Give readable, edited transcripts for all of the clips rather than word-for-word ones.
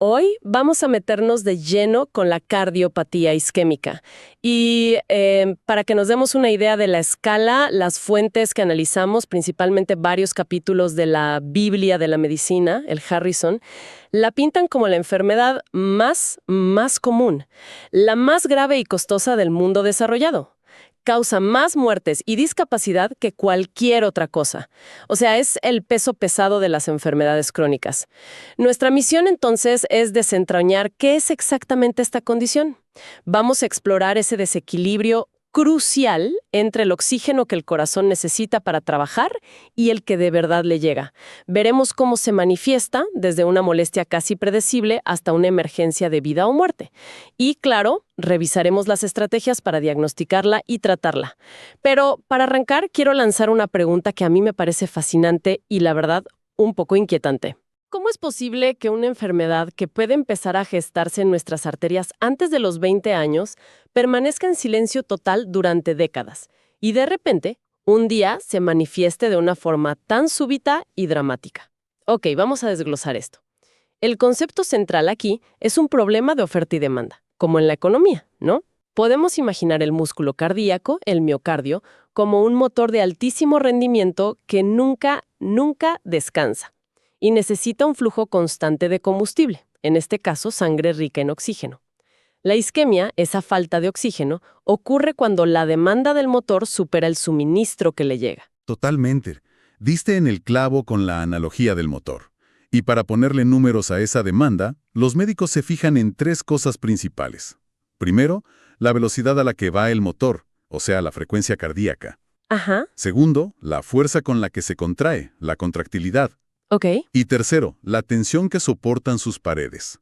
Hoy vamos a meternos de lleno con la cardiopatía isquémica. Y para que nos demos una idea de la escala, las fuentes que analizamos, principalmente varios capítulos de la Biblia de la medicina, el Harrison, la pintan como la enfermedad más común, la más grave y costosa del mundo desarrollado. Causa más muertes y discapacidad que cualquier otra cosa. O sea, es el peso pesado de las enfermedades crónicas. Nuestra misión entonces es desentrañar qué es exactamente esta condición. Vamos a explorar ese desequilibrio crucial entre el oxígeno que el corazón necesita para trabajar y el que de verdad le llega. Veremos cómo se manifiesta desde una molestia casi predecible hasta una emergencia de vida o muerte. Y claro, revisaremos las estrategias para diagnosticarla y tratarla. Pero para arrancar, quiero lanzar una pregunta que a mí me parece fascinante y la verdad un poco inquietante. ¿Cómo es posible que una enfermedad que puede empezar a gestarse en nuestras arterias antes de los 20 años permanezca en silencio total durante décadas y de repente, un día se manifieste de una forma tan súbita y dramática? Ok, vamos a desglosar esto. El concepto central aquí es un problema de oferta y demanda, como en la economía, ¿no? Podemos imaginar el músculo cardíaco, el miocardio, como un motor de altísimo rendimiento que nunca descansa y necesita un flujo constante de combustible, en este caso sangre rica en oxígeno. La isquemia, esa falta de oxígeno, ocurre cuando la demanda del motor supera el suministro que le llega. Totalmente. Diste en el clavo con la analogía del motor. Y para ponerle números a esa demanda, los médicos se fijan en tres cosas principales. Primero, la velocidad a la que va el motor, o sea, la frecuencia cardíaca. Ajá. Segundo, la fuerza con la que se contrae, la contractilidad. Ok. Y tercero, la tensión que soportan sus paredes.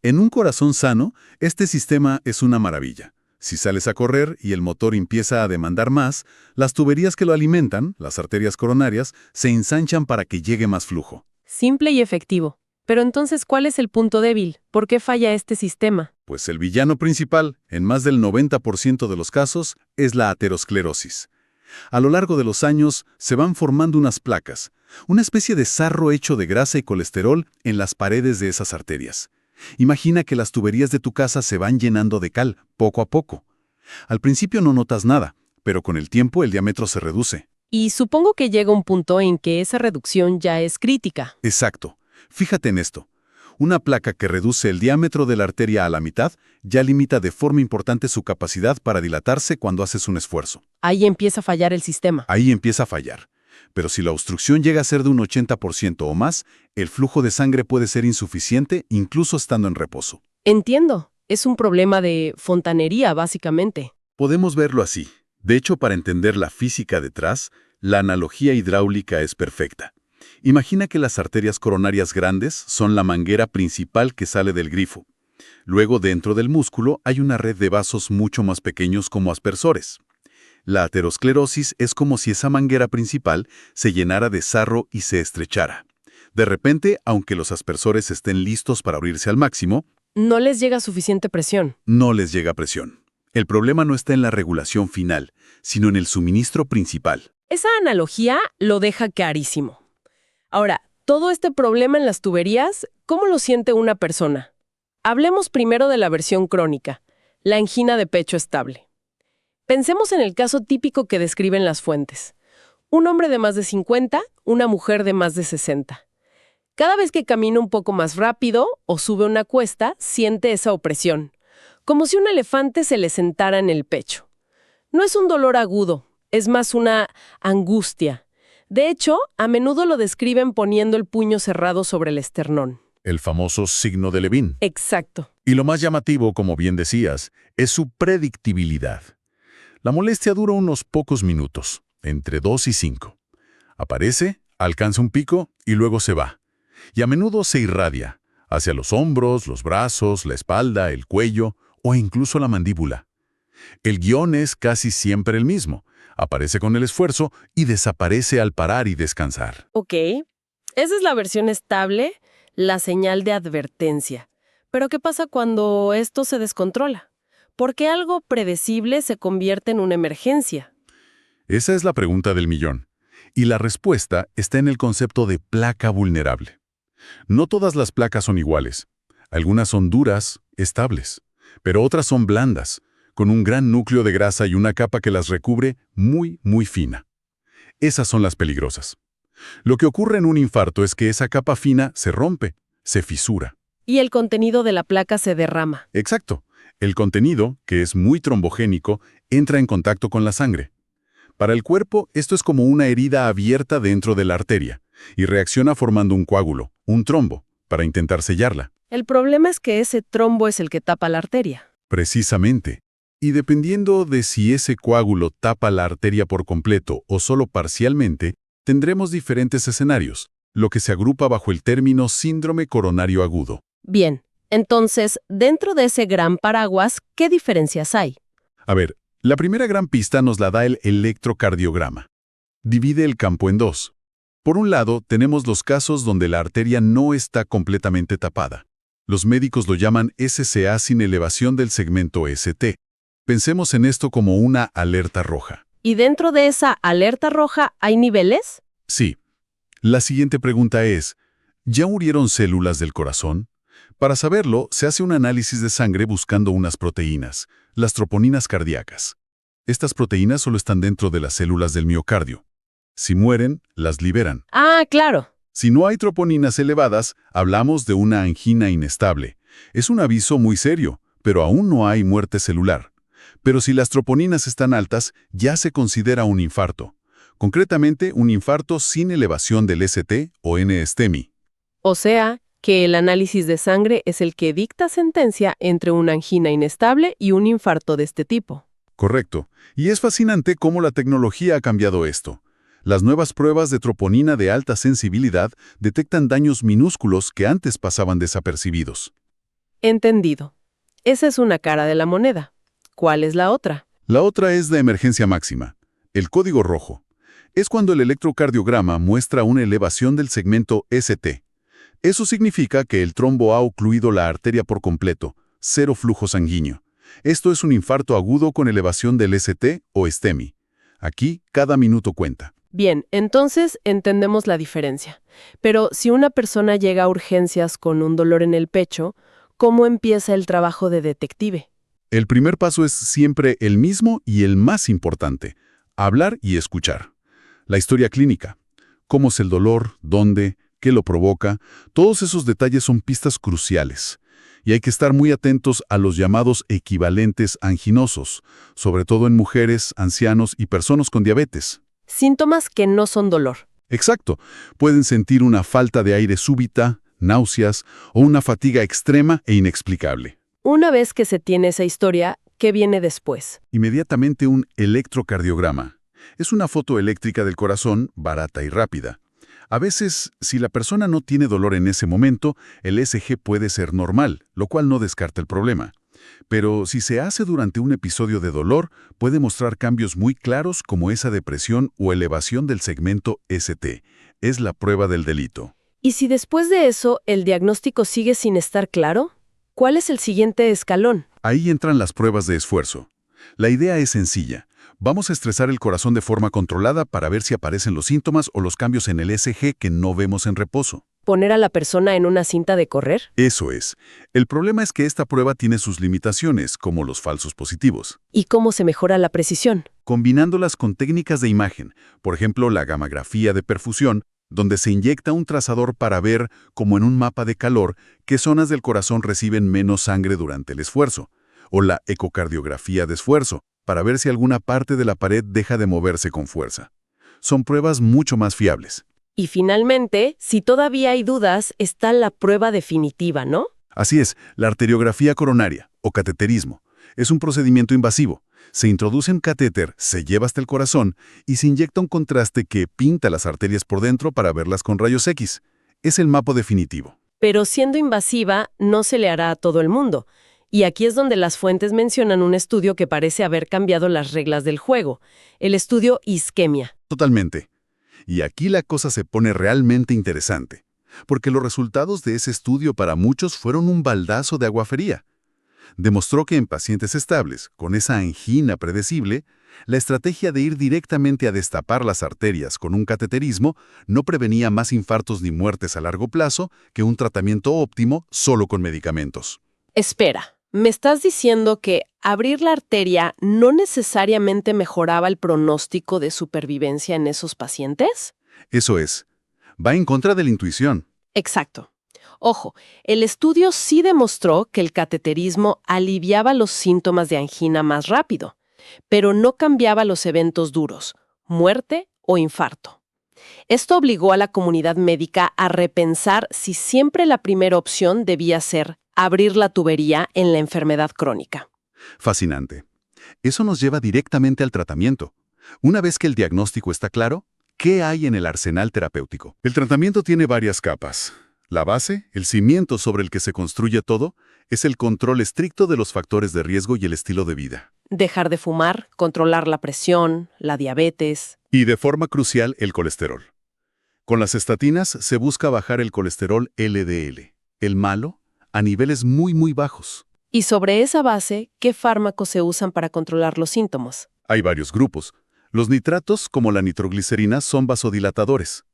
En un corazón sano, este sistema es una maravilla. Si sales a correr y el motor empieza a demandar más, las tuberías que lo alimentan, las arterias coronarias, se ensanchan para que llegue más flujo. Simple y efectivo. Pero entonces, ¿cuál es el punto débil? ¿Por qué falla este sistema? Pues el villano principal, en más del 90% de los casos, es la aterosclerosis. A lo largo de los años se van formando unas placas, una especie de sarro hecho de grasa y colesterol en las paredes de esas arterias. Imagina que las tuberías de tu casa se van llenando de cal, poco a poco. Al principio no notas nada, pero con el tiempo el diámetro se reduce. Y supongo que llega un punto en que esa reducción ya es crítica. Exacto. Fíjate en esto. Una placa que reduce el diámetro de la arteria a la mitad ya limita de forma importante su capacidad para dilatarse cuando haces un esfuerzo. Ahí empieza a fallar el sistema. Ahí empieza a fallar. Pero si la obstrucción llega a ser de un 80% o más, el flujo de sangre puede ser insuficiente incluso estando en reposo. Entiendo. Es un problema de fontanería, básicamente. Podemos verlo así. De hecho, para entender la física detrás, la analogía hidráulica es perfecta. Imagina que las arterias coronarias grandes son la manguera principal que sale del grifo. Luego, dentro del músculo, hay una red de vasos mucho más pequeños como aspersores. La aterosclerosis es como si esa manguera principal se llenara de sarro y se estrechara. De repente, aunque los aspersores estén listos para abrirse al máximo, No les llega suficiente presión. no les llega presión. El problema no está en la regulación final, sino en el suministro principal. Esa analogía lo deja clarísimo. Ahora, todo este problema en las tuberías, ¿cómo lo siente una persona? Hablemos primero de la versión crónica, la angina de pecho estable. Pensemos en el caso típico que describen las fuentes. Un hombre de más de 50, una mujer de más de 60. Cada vez que camina un poco más rápido o sube una cuesta, siente esa opresión, como si un elefante se le sentara en el pecho. No es un dolor agudo, es más una angustia. De hecho, a menudo lo describen poniendo el puño cerrado sobre el esternón. El famoso signo de Levin. Exacto. Y lo más llamativo, como bien decías, es su predictibilidad. La molestia dura unos pocos minutos, entre 2 y 5. Aparece, alcanza un pico y luego se va. Y a menudo se irradia hacia los hombros, los brazos, la espalda, el cuello o incluso la mandíbula. El guión es casi siempre el mismo. Aparece con el esfuerzo y desaparece al parar y descansar. Ok. Esa es la versión estable, la señal de advertencia. Pero ¿qué pasa cuando esto se descontrola? ¿Por qué algo predecible se convierte en una emergencia? Esa es la pregunta del millón. Y la respuesta está en el concepto de placa vulnerable. No todas las placas son iguales. Algunas son duras, estables, pero otras son blandas, con un gran núcleo de grasa y una capa que las recubre muy, muy fina. Esas son las peligrosas. Lo que ocurre en un infarto es que esa capa fina se rompe, se fisura. Y el contenido de la placa se derrama. Exacto. El contenido, que es muy trombogénico, entra en contacto con la sangre. Para el cuerpo, esto es como una herida abierta dentro de la arteria, y reacciona formando un coágulo, un trombo, para intentar sellarla. El problema es que ese trombo es el que tapa la arteria. Precisamente. Y dependiendo de si ese coágulo tapa la arteria por completo o solo parcialmente, tendremos diferentes escenarios, lo que se agrupa bajo el término síndrome coronario agudo. Bien, entonces, dentro de ese gran paraguas, ¿qué diferencias hay? A ver, la primera gran pista nos la da el electrocardiograma. Divide el campo en dos. Por un lado, tenemos los casos donde la arteria no está completamente tapada. Los médicos lo llaman SCA sin elevación del segmento ST. Pensemos en esto como una alerta roja. ¿Y dentro de esa alerta roja hay niveles? Sí. La siguiente pregunta es, ¿ya murieron células del corazón? Para saberlo, se hace un análisis de sangre buscando unas proteínas, las troponinas cardíacas. Estas proteínas solo están dentro de las células del miocardio. Si mueren, las liberan. Ah, claro. Si no hay troponinas elevadas, hablamos de una angina inestable. Es un aviso muy serio, pero aún no hay muerte celular. Pero si las troponinas están altas, ya se considera un infarto. Concretamente, un infarto sin elevación del ST o NSTEMI. O sea, que el análisis de sangre es el que dicta sentencia entre una angina inestable y un infarto de este tipo. Correcto. Y es fascinante cómo la tecnología ha cambiado esto. Las nuevas pruebas de troponina de alta sensibilidad detectan daños minúsculos que antes pasaban desapercibidos. Entendido. Esa es una cara de la moneda. ¿Cuál es la otra? La otra es de emergencia máxima, el código rojo. Es cuando el electrocardiograma muestra una elevación del segmento ST. Eso significa que el trombo ha ocluido la arteria por completo, cero flujo sanguíneo. Esto es un infarto agudo con elevación del ST o STEMI. Aquí, cada minuto cuenta. Bien, entonces entendemos la diferencia. Pero si una persona llega a urgencias con un dolor en el pecho, ¿cómo empieza el trabajo de detective? El primer paso es siempre el mismo y el más importante: hablar y escuchar. La historia clínica. ¿Cómo es el dolor? ¿Dónde? ¿Qué lo provoca? Todos esos detalles son pistas cruciales. Y hay que estar muy atentos a los llamados equivalentes anginosos, sobre todo en mujeres, ancianos y personas con diabetes. Síntomas que no son dolor. Exacto. Pueden sentir una falta de aire súbita, náuseas o una fatiga extrema e inexplicable. Una vez que se tiene esa historia, ¿qué viene después? Inmediatamente un electrocardiograma. Es una foto eléctrica del corazón, barata y rápida. A veces, si la persona no tiene dolor en ese momento, el ECG puede ser normal, lo cual no descarta el problema. Pero si se hace durante un episodio de dolor, puede mostrar cambios muy claros como esa depresión o elevación del segmento ST. Es la prueba del delito. ¿Y si después de eso el diagnóstico sigue sin estar claro? ¿Cuál es el siguiente escalón? Ahí entran las pruebas de esfuerzo. La idea es sencilla. Vamos a estresar el corazón de forma controlada para ver si aparecen los síntomas o los cambios en el ECG que no vemos en reposo. ¿Poner a la persona en una cinta de correr? Eso es. El problema es que esta prueba tiene sus limitaciones, como los falsos positivos. ¿Y cómo se mejora la precisión? Combinándolas con técnicas de imagen, por ejemplo la gammagrafía de perfusión, donde se inyecta un trazador para ver, como en un mapa de calor, qué zonas del corazón reciben menos sangre durante el esfuerzo, o la ecocardiografía de esfuerzo, para ver si alguna parte de la pared deja de moverse con fuerza. Son pruebas mucho más fiables. Y finalmente, si todavía hay dudas, está la prueba definitiva, ¿no? Así es, la arteriografía coronaria, o cateterismo. Es un procedimiento invasivo. Se introduce un catéter, se lleva hasta el corazón y se inyecta un contraste que pinta las arterias por dentro para verlas con rayos X. Es el mapa definitivo. Pero siendo invasiva, no se le hará a todo el mundo. Y aquí es donde las fuentes mencionan un estudio que parece haber cambiado las reglas del juego, el estudio Isquemia. Totalmente. Y aquí la cosa se pone realmente interesante, porque los resultados de ese estudio para muchos fueron un baldazo de agua fría. Demostró que en pacientes estables, con esa angina predecible, La estrategia de ir directamente a destapar las arterias con un cateterismo no prevenía más infartos ni muertes a largo plazo que un tratamiento óptimo solo con medicamentos. Espera, ¿me estás diciendo que abrir la arteria no necesariamente mejoraba el pronóstico de supervivencia en esos pacientes? Eso es. Va en contra de la intuición. Exacto. Ojo, el estudio sí demostró que el cateterismo aliviaba los síntomas de angina más rápido, pero no cambiaba los eventos duros, muerte o infarto. Esto obligó a la comunidad médica a repensar si siempre la primera opción debía ser abrir la tubería en la enfermedad crónica. Fascinante. Eso nos lleva directamente al tratamiento. Una vez que el diagnóstico está claro, ¿qué hay en el arsenal terapéutico? El tratamiento tiene varias capas. La base, el cimiento sobre el que se construye todo, es el control estricto de los factores de riesgo y el estilo de vida. Dejar de fumar, controlar la presión, la diabetes. Y de forma crucial, el colesterol. Con las estatinas se busca bajar el colesterol LDL, el malo, a niveles muy bajos. Y sobre esa base, ¿qué fármacos se usan para controlar los síntomas? Hay varios grupos. Los nitratos, como la nitroglicerina, son vasodilatadores.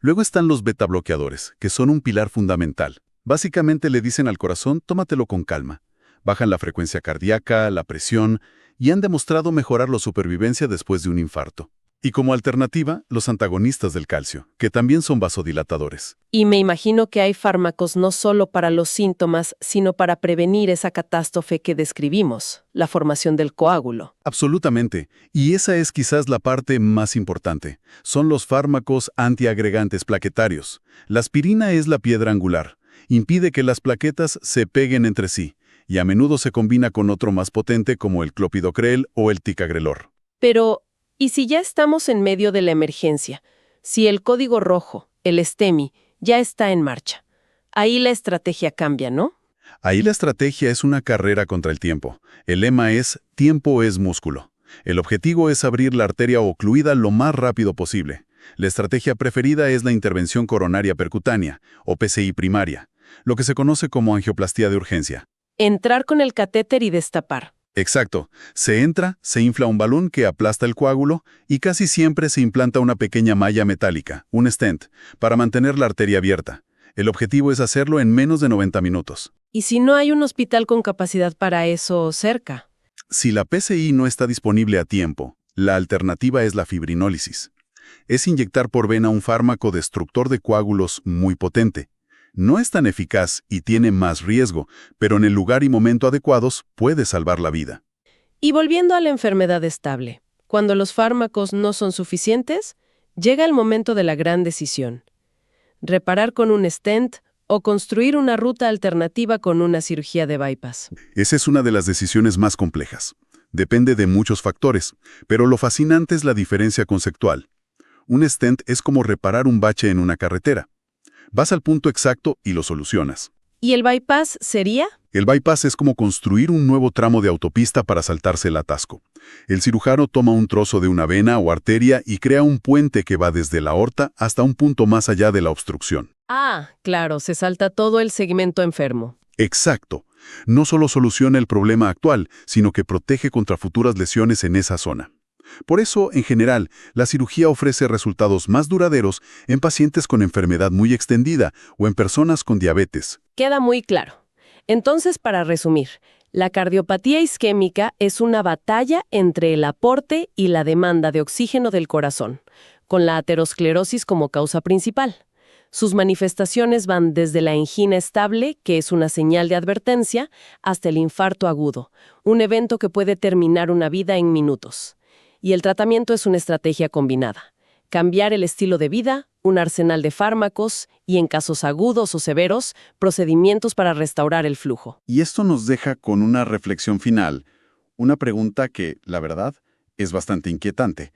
Luego están los betabloqueadores, que son un pilar fundamental. Básicamente le dicen al corazón, tómatelo con calma. Bajan la frecuencia cardíaca, la presión, y han demostrado mejorar la supervivencia después de un infarto. Y como alternativa, los antagonistas del calcio, que también son vasodilatadores. Y me imagino que hay fármacos no solo para los síntomas, sino para prevenir esa catástrofe que describimos, la formación del coágulo. Absolutamente. Y esa es quizás la parte más importante. Son los fármacos antiagregantes plaquetarios. La aspirina es la piedra angular. Impide que las plaquetas se peguen entre sí, y a menudo se combina con otro más potente como el clopidogrel o el ticagrelor. Pero, ¿y si ya estamos en medio de la emergencia? Si el código rojo, el STEMI, ya está en marcha. Ahí la estrategia cambia, ¿no? Ahí la estrategia es una carrera contra el tiempo. El lema es «tiempo es músculo». El objetivo es abrir la arteria ocluida lo más rápido posible. La estrategia preferida es la intervención coronaria percutánea, o PCI primaria, lo que se conoce como angioplastía de urgencia. Entrar con el catéter y destapar. Exacto. Se entra, se infla un balón que aplasta el coágulo y casi siempre se implanta una pequeña malla metálica, un stent, para mantener la arteria abierta. El objetivo es hacerlo en menos de 90 minutos. ¿Y si no hay un hospital con capacidad para eso cerca? Si la PCI no está disponible a tiempo, la alternativa es la fibrinólisis. Es inyectar por vena un fármaco destructor de coágulos muy potente. No es tan eficaz y tiene más riesgo, pero en el lugar y momento adecuados puede salvar la vida. Y volviendo a la enfermedad estable, cuando los fármacos no son suficientes, llega el momento de la gran decisión. Reparar con un stent o construir una ruta alternativa con una cirugía de bypass. Esa es una de las decisiones más complejas. Depende de muchos factores, pero lo fascinante es la diferencia conceptual. Un stent es como reparar un bache en una carretera. Vas al punto exacto y lo solucionas. ¿Y el bypass sería? El bypass es como construir un nuevo tramo de autopista para saltarse el atasco. El cirujano toma un trozo de una vena o arteria y crea un puente que va desde la aorta hasta un punto más allá de la obstrucción. Ah, claro, se salta todo el segmento enfermo. Exacto. No solo soluciona el problema actual, sino que protege contra futuras lesiones en esa zona. Por eso, en general, la cirugía ofrece resultados más duraderos en pacientes con enfermedad muy extendida o en personas con diabetes. Queda muy claro. Entonces, para resumir, la cardiopatía isquémica es una batalla entre el aporte y la demanda de oxígeno del corazón, con la aterosclerosis como causa principal. Sus manifestaciones van desde la angina estable, que es una señal de advertencia, hasta el infarto agudo, un evento que puede terminar una vida en minutos. Y el tratamiento es una estrategia combinada. Cambiar el estilo de vida, un arsenal de fármacos y, en casos agudos o severos, procedimientos para restaurar el flujo. Y esto nos deja con una reflexión final, una pregunta que, la verdad, es bastante inquietante.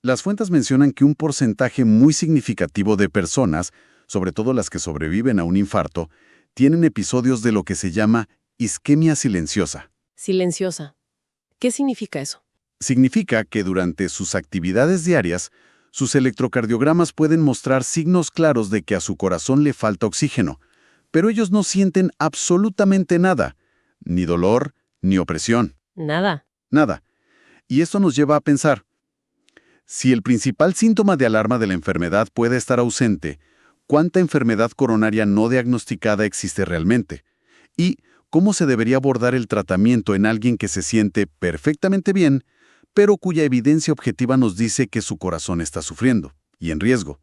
Las fuentes mencionan que un porcentaje muy significativo de personas, sobre todo las que sobreviven a un infarto, tienen episodios de lo que se llama isquemia silenciosa. Silenciosa. ¿Qué significa eso? Significa que durante sus actividades diarias, sus electrocardiogramas pueden mostrar signos claros de que a su corazón le falta oxígeno, pero ellos no sienten absolutamente nada, ni dolor, ni opresión. Nada. Nada. Y esto nos lleva a pensar, si el principal síntoma de alarma de la enfermedad puede estar ausente, ¿cuánta enfermedad coronaria no diagnosticada existe realmente? ¿Y cómo se debería abordar el tratamiento en alguien que se siente perfectamente bien, pero cuya evidencia objetiva nos dice que su corazón está sufriendo y en riesgo?